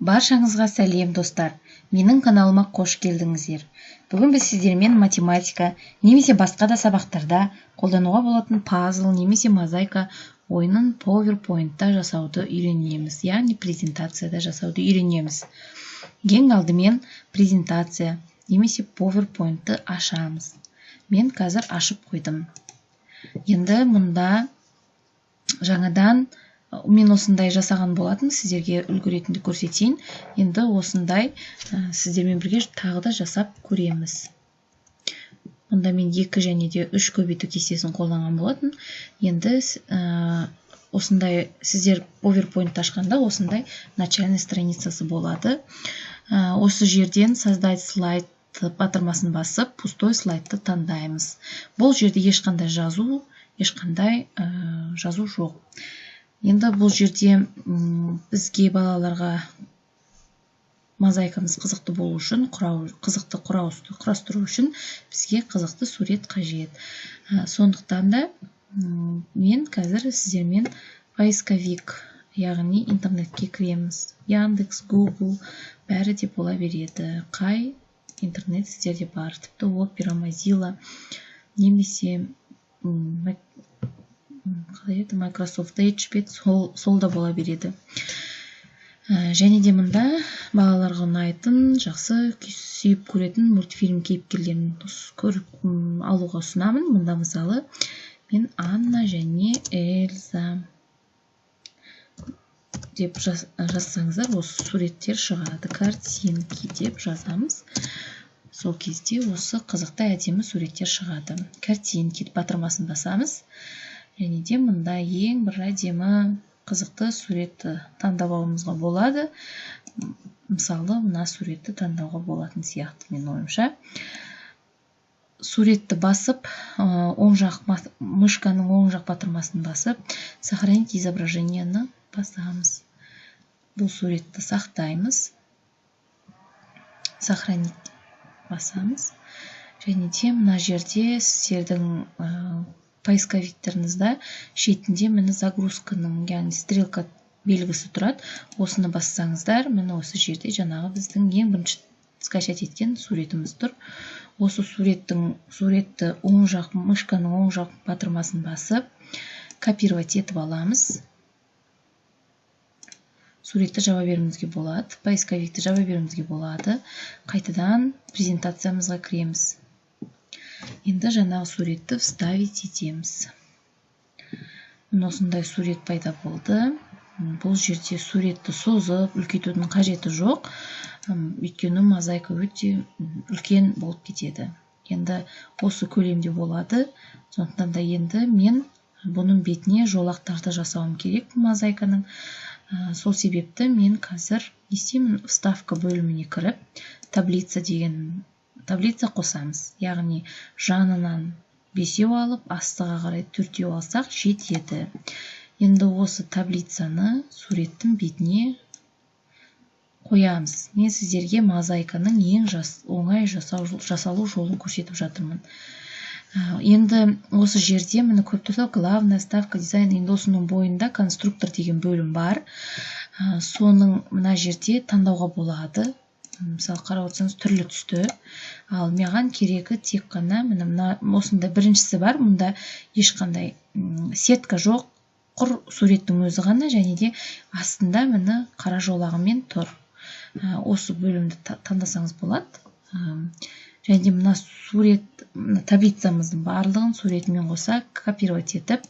Баршаңызға сәлем достар, менің каналыма қош келдіңіздер. Бүгін біз сіздермен математика немесе басқа да сабақтарда қолдануға болатын пазл немесе мозаика ойынын PowerPoint-та жасауды үйренеміз, яғни презентацияда жасауды үйренеміз. Ең алдымен презентация немесе PowerPoint-ты ашамыз. Мен қазір ашып қойдым. Енді мұнда жаңадан мен осындай жасаған болатын, сіздерге үлгі ретінде көрсетейін. Енді осындай сіздермен бірге тағы да жасап көреміз. Мұнда мен 2 және де 3 көбейту кестесін қолданған болатын. Енді осындай сіздер PowerPoint ашқанда осындай начальный страницасы болады. Осы жерден создать слайд батырмасын басып, пустой слайдты таңдаймыз. Бұл жерде ешқандай жазу жоқ. Енді бұл жерде бізге балаларға мозаикамыз қызықты болу үшін, қызықты құрастыру үшін бізге қызықты сурет қажет. Сондықтан да мен қазір сіздермен поисковик, яғни интернетке кіреміз. Яндекс, Google бәрі де бола береді. Қай интернет сіздерде бар, тіпті Opera, Mozilla немесе Microsoft Edge сол да бола береді. Және де мұнда балаларға ұнайтын, жақсы сүйіп көретін мультфильм кейіпкерлерін көріп алуға ұсынамын. Мұнда мысалы мен Анна және Эльза деп жазсаңыздар, осы суреттер шығады. Картинки деп жазамыз. Сол кезде осы қызықты әдемі суреттер шығады. Картинки батырмасын басамыз. Және де мұнда ең бір әдемі қызықты суретті таңдауымызға болады. Мысалы, мына суретті таңдауға болатын сияқты мен ойымша. Суретті басып, мышканың оң жақ батырмасын басып, сохранить изображениені басамыз. Бұл суретті сақтаймыз. Сохранить басамыз. Және де мына жерде сіздердің поисковиктеріңізде шетінде мені загрузканың, яғни стрелка белгісі тұрады. Осыны бассаңыздар, мені осы жерде жаңағы біздің ең бірінші скачать еткен суретіміз тұр. Осы суретті мышканың оң жақ батырмасын басып, копировать етіп аламыз. Суретті жаба беруімізге болады, поисковикті жаба беруімізге болады. Қайтадан презентациямызға кіреміз. Енді жаңағы суретті вставить етеміз. Осындай сурет пайда болды. Бұл жерде суретті созып, үлкейтудің қажеті жоқ. Өйткені мозаика өте үлкен болып кетеді. Енді осы көлемде болады. Сондықтан да енді мен бұның бетіне жолақтарды жасауым керек мозаиканың. Сол себепті мен қазір вставка бөліміне кіріп, таблица қосамыз. Яғни жанынан 5 алып, астыға қарай 4 алсақ жетеді. Енді осы таблицаны суреттің бетіне қоямыз. Мен сіздерге мозаиканың ең оңай жасалу жолын көрсетіп жатырмын. Енді осы жерде мені көріп тұрсақ, главная ставка дизайн, енді осының бойында конструктор деген бөлім бар. Соның мына жерде таңдауға болады. Мысалы, қарап отырсаңыз түрлі түсті. Ал маған керегі тек қана осында біріншісі бар. Мұнда ешқандай сетка жоқ. Құр суреттің өзі ғана, және де астында мені қара жолағымен тұр. Осы бөлімді таңдасаңыз болады. Және де мына таблицамыздың барлығын суретімен қоса копировать етіп,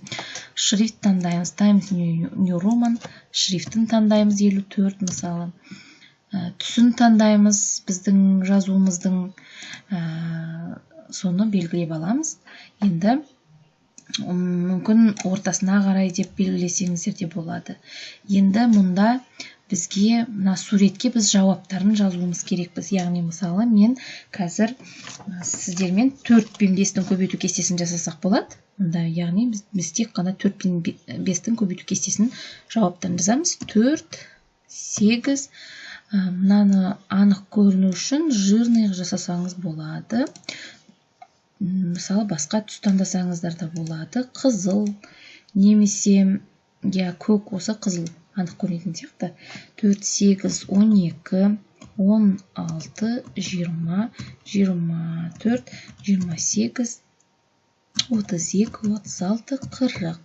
шрифт таңдаймыз. Times New Roman шрифтін таңдаймыз 54 мысалы. Түсін таңдаймыз, біздің жазуымыздың соны белгілеп аламыз. Енді мүмкін ортасына қарай деп белгілесеңіздер де болады. Енді мұнда бізге суретке біз жауаптарын жазуымыз керекпіз. Яғни мысалы мен қазір сіздермен 4 пен 5-тің көбейту кестесін жасасақ болады. Яғни біз тек қана 4 пен 5-тің көбейту кестесін жауаптарын жазамыз. 4, 8, мынаны анық көріну үшін жирный жасасаңыз болады. Мысалы, басқа түс таңдасаңыздар да болады. Қызыл немесе көк, осы қызыл анық көрінетін сияқты. 4, 8, 12, 16, 20, 24, 28, 32, 36, 40.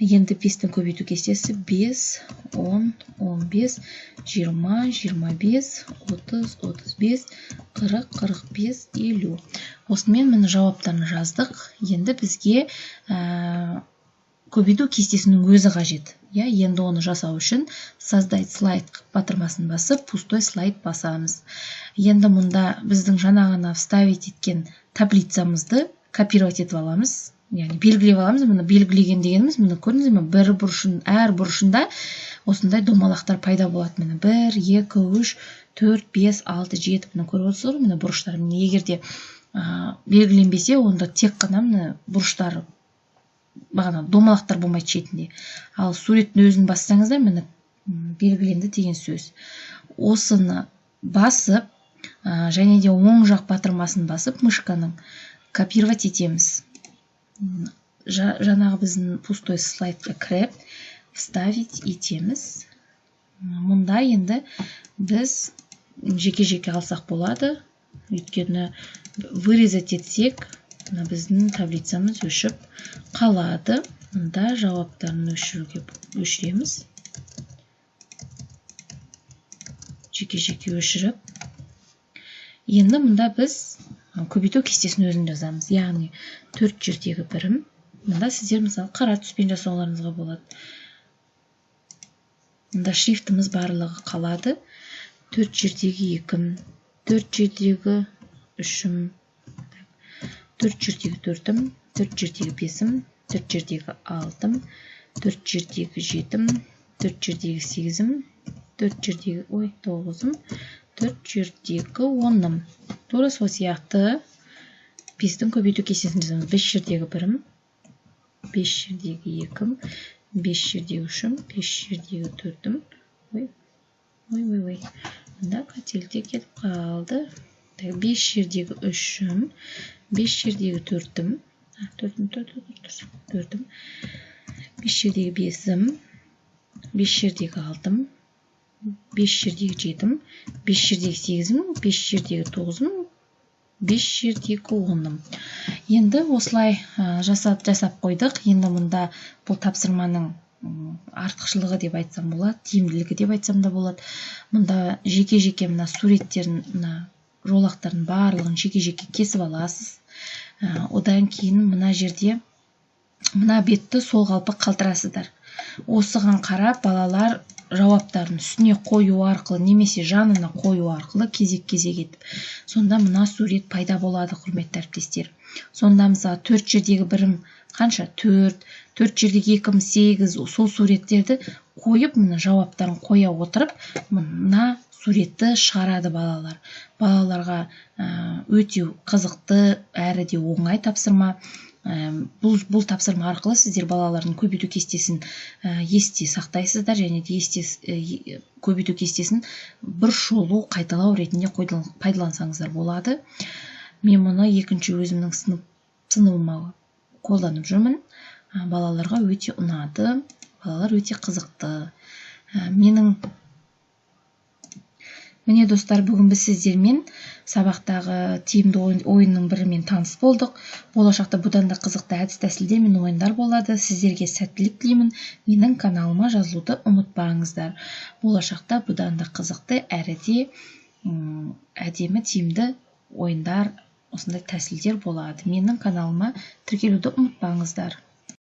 Енді 5-тің көбейту кестесі 5, 10, 15, 20, 25, 30, 35, 40, 45, 50. Осымен міне жауаптарын жаздық. Енді бізге көбейту кестесінің өзі қажет. Енді оны жасау үшін создать слайд батырмасын басып, пустой слайд басамыз. Енді мұнда біздің жаңа ғана вставить еткен таблицамызды копировать етіп аламыз. Яғни белгілеп аламыз. Мұны белгілеген дегеніміз, мұны көрдіңіз бе? Бір бұрышын, әр бұрышында осындай домалақтар пайда болады. Міне 1, 2, 3, 4, 5, 6, 7. Мұны көріп отырсыздар ғой, міне бұрыштар. Міне егер де белгіленбесе, онда тек қана міне бұрыштары бағана домалақтар болмайды шетінде. Ал суреттің өзін бассаңыздар, міне белгіленді деген сөз. Осыны басып, және де оң жақ батырмасын басып, мышканың копировать етеміз. Жаңағы біздің пустой слайдқа кіріп, вставить етеміз. Мұнда енді біз жеке-жеке алсақ болады. Өйткені вырезать етсек, біздің таблицамыз өшіп қалады. Мұнда жауаптарын өшіреміз. Жеке-жеке өшіріп. Енді мұнда біз көбейту кестесін өзін жазамыз. Яғни 4 жердегі бірім. Мұнда сіздер мысалы қара түспен жасауларыңызға болады. Мұнда шрифтіміз барлығы қалады. 4 жердегі 2-ім, 4 жердегі 3-ім, 4 жердегі 4-ім, 4 жердегі 5-ім, 4 жердегі 6-ым, 4 жердегі 7-ім, 4 жердегі 8-ім, 4 жердегі 9-ым, 4 жердегі 10-ым. Тура сол сияқты 5-тің көбейту кестесін жазамыз. 5 жердегі 1-ім, 5 жердегі 2-ім, 5 жердегі 3-ім, 5 жердегі 4-ім. Ой. Мұнда қателікте кетіп қалды. 5 жердегі 3-ім, 5 жердегі 4-ім, 4-ім, 5 жердегі 5-ім, 5 жердегі 6-ым, 5 жердегі 7-ім, 5 жердегі 8-ім, 5 жердегі 9-ым, 5 жердегі 10-ым. Енді осылай жасап қойдық. Енді мұнда бұл тапсырманың артықшылығы деп айтсам болады, тиімділігі деп айтсам да болады. Мұнда жеке-жеке мына суреттерін, жолақтарын барлығын жеке-жеке кесіп аласыз. Одан кейін мына жерде мына бетті сол қалпы қалтырасыздар. Осыған қарап балалар жауаптарын үстіне қою арқылы немесе жанына қою арқылы кезек-кезек етіп, сонда мына сурет пайда болады, құрметті әріптестер. Сонда мысалы 4 жердегі бірім қанша? 4 жердегі 2-ім 8, сол суреттерді қойып, мына жауаптарын қоя отырып, мына суретті шығарады балалар. Балаларға өте қызықты, әрі де оңай тапсырма. Бұл тапсырма арқылы сіздер балалардың көбейту кестесін есте сақтайсыздар, және де көбейту кестесін бір шолу қайталау ретінде пайдалансаңыздар болады. Мен мұны екінші өзімнің сыныбыма қолданып жүрмін. Балаларға өте ұнады, балалар өте қызықты. Міне достар, бүгін біз сіздермен сабақтағы тиімді ойынның бірімен таныс болдық. Болашақта бұдан да қызықты әдіс тәсілдер мен ойындар болады. Сіздерге сәттілік тілеймін. Менің каналыма жазылуды ұмытпаңыздар. Болашақта бұдан да қызықты, әрі де әдемі тиімді ойындар, осындай тәсілдер болады. Менің каналыма тіркелуді ұмытпаңыздар.